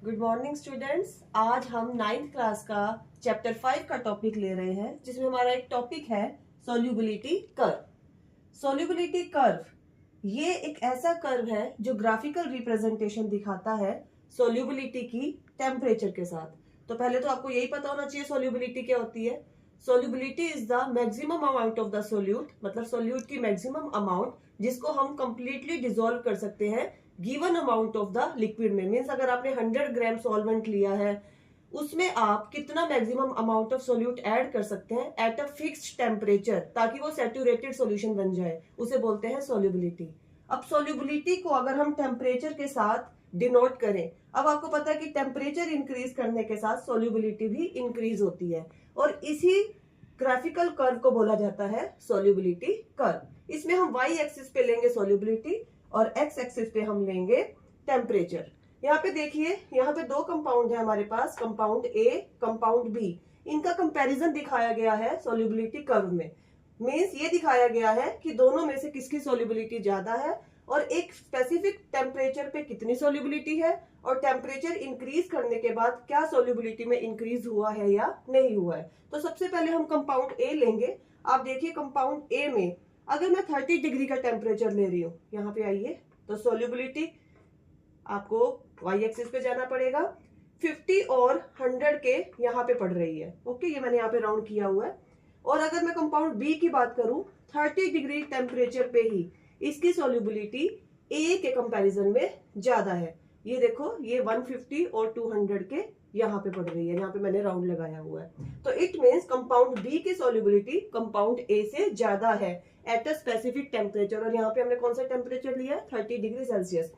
Good morning students. आज हम 9th class का चैप्टर 5 का टॉपिक ले रहे हैं, जिसमें हमारा एक टॉपिक है सोल्यूबिलिटी कर्व। सोल्यूबिलिटी कर्व ये एक ऐसा कर्व है जो ग्राफिकल रिप्रेजेंटेशन दिखाता है सोल्यूबिलिटी की टेम्परेचर के साथ। तो पहले तो आपको यही पता होना चाहिए सोल्यूबिलिटी क्या होती है। Solubility is the maximum amount of the solute, मतलब सोल्यूट की मैक्सिमम अमाउंट जिसको हम कंप्लीटली डिसॉल्व कर सकते हैं given amount of the liquid में। मीन्स अगर आपने 100 ग्राम सॉल्वेंट लिया है, उसमें आप कितना maximum amount of solute add कर सकते हैं एट अ फिक्स्ड टेम्परेचर, ताकि वो सैचुरेटेड सॉल्यूशन बन जाए, उसे बोलते हैं सोल्यूबिलिटी। अब सोल्यूबिलिटी को अगर हम टेम्परेचर के साथ डिनोट करें, अब आपको पता है कि टेम्परेचर इंक्रीज करने के साथ सोल्यूबिलिटी भी इंक्रीज होती है, और इसी ग्राफिकल कर्व को बोला जाता है सोल्यूबिलिटी कर्व। इसमें हम वाई एक्सिस पे लेंगे सोल्यूबिलिटी और एक्स एक्सिस पे हम लेंगे टेम्परेचर। यहाँ पे देखिए, यहाँ पे दो कंपाउंड है हमारे पास, कंपाउंड ए, कंपाउंड बी। इनका कंपैरिजन दिखाया गया है सोल्यूबिलिटी कर्व में। मींस ये दिखाया गया है कि दोनों में से किसकी सोल्यूबिलिटी ज्यादा है और एक स्पेसिफिक टेम्परेचर पे कितनी सोल्यूबिलिटी है, और टेम्परेचर इंक्रीज करने के बाद क्या सोल्यूबिलिटी में इंक्रीज हुआ है या नहीं हुआ है। तो सबसे पहले हम कंपाउंड ए लेंगे। आप देखिए कंपाउंड ए में अगर मैं 30 डिग्री का टेम्परेचर ले रही हूँ, यहाँ पे आइए, तो सोल्यूबिलिटी आपको वाई एक्सिस पे जाना पड़ेगा। 50 और 100 के यहाँ पे पड़ रही है। ओके, ये मैंने यहाँ पे राउंड किया हुआ है। और अगर मैं कंपाउंड बी की बात करूं, 30 डिग्री टेम्परेचर पे ही इसकी सोल्यूबिलिटी ए के कंपैरिजन में ज्यादा है। ये देखो, ये 150 और 200 के यहाँ पे पड़ रही है, यहाँ पे मैंने राउंड लगाया हुआ है। तो इट मीन्स कंपाउंड बी की सोल्यूबिलिटी कंपाउंड ए से ज्यादा है एट अ स्पेसिफिक टेम्परेचर। और यहाँ पे हमने कौन सा टेम्परेचर लिया है? 30 डिग्री सेल्सियस।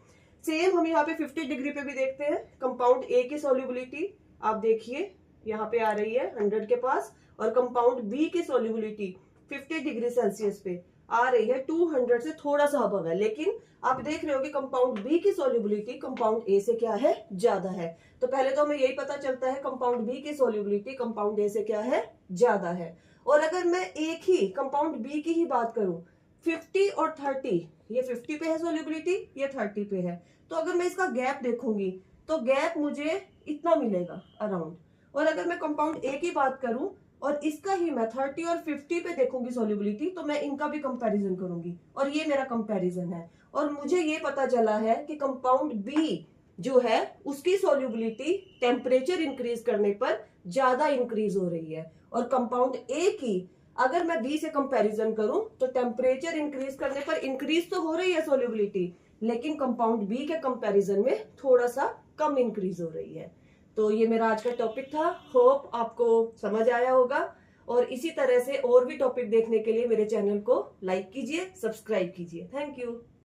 सेम हम यहाँ पे 50 डिग्री पे भी देखते हैं। कंपाउंड ए की सोल्यूबिलिटी आप देखिए यहाँ पे आ रही है 100 के पास, और कंपाउंड बी की सोल्यूबिलिटी 50 डिग्री सेल्सियस पे आ रही है 200 से थोड़ा सा अबव है। लेकिन आप देख रहे हो कि कंपाउंड बी की सोल्यूबिलिटी कंपाउंड ए से क्या है? ज्यादा है। तो पहले तो हमें यही पता चलता है कंपाउंड बी की सोल्यूबिलिटी कंपाउंड ए से क्या है? ज्यादा है। और अगर मैं एक ही कंपाउंड बी की ही बात करूं, 50 और 30, ये 50 पे है सोल्यूबिलिटी, ये 30 पे है, तो अगर मैं इसका गैप देखूंगी तो गैप मुझे इतना मिलेगा अराउंड। और अगर मैं कंपाउंड ए की बात करूं और इसका ही मैं 30 और 50 पे देखूंगी सोल्यूबिलिटी, तो मैं इनका भी कंपैरिजन करूंगी, और ये मेरा कंपैरिजन है। और मुझे ये पता चला है कि कंपाउंड बी जो है उसकी सोल्यूबिलिटी टेम्परेचर इंक्रीज करने पर ज्यादा इंक्रीज हो रही है, और कंपाउंड ए की अगर मैं बी से कंपैरिजन करूं तो टेम्परेचर इंक्रीज करने पर इंक्रीज तो हो रही है सोल्यूबिलिटी, लेकिन कंपाउंड बी के कंपैरिजन में थोड़ा सा कम इंक्रीज हो रही है। तो ये मेरा आज का टॉपिक था। होप आपको समझ आया होगा, और इसी तरह से और भी टॉपिक देखने के लिए मेरे चैनल को लाइक कीजिए, सब्सक्राइब कीजिए। Thank you.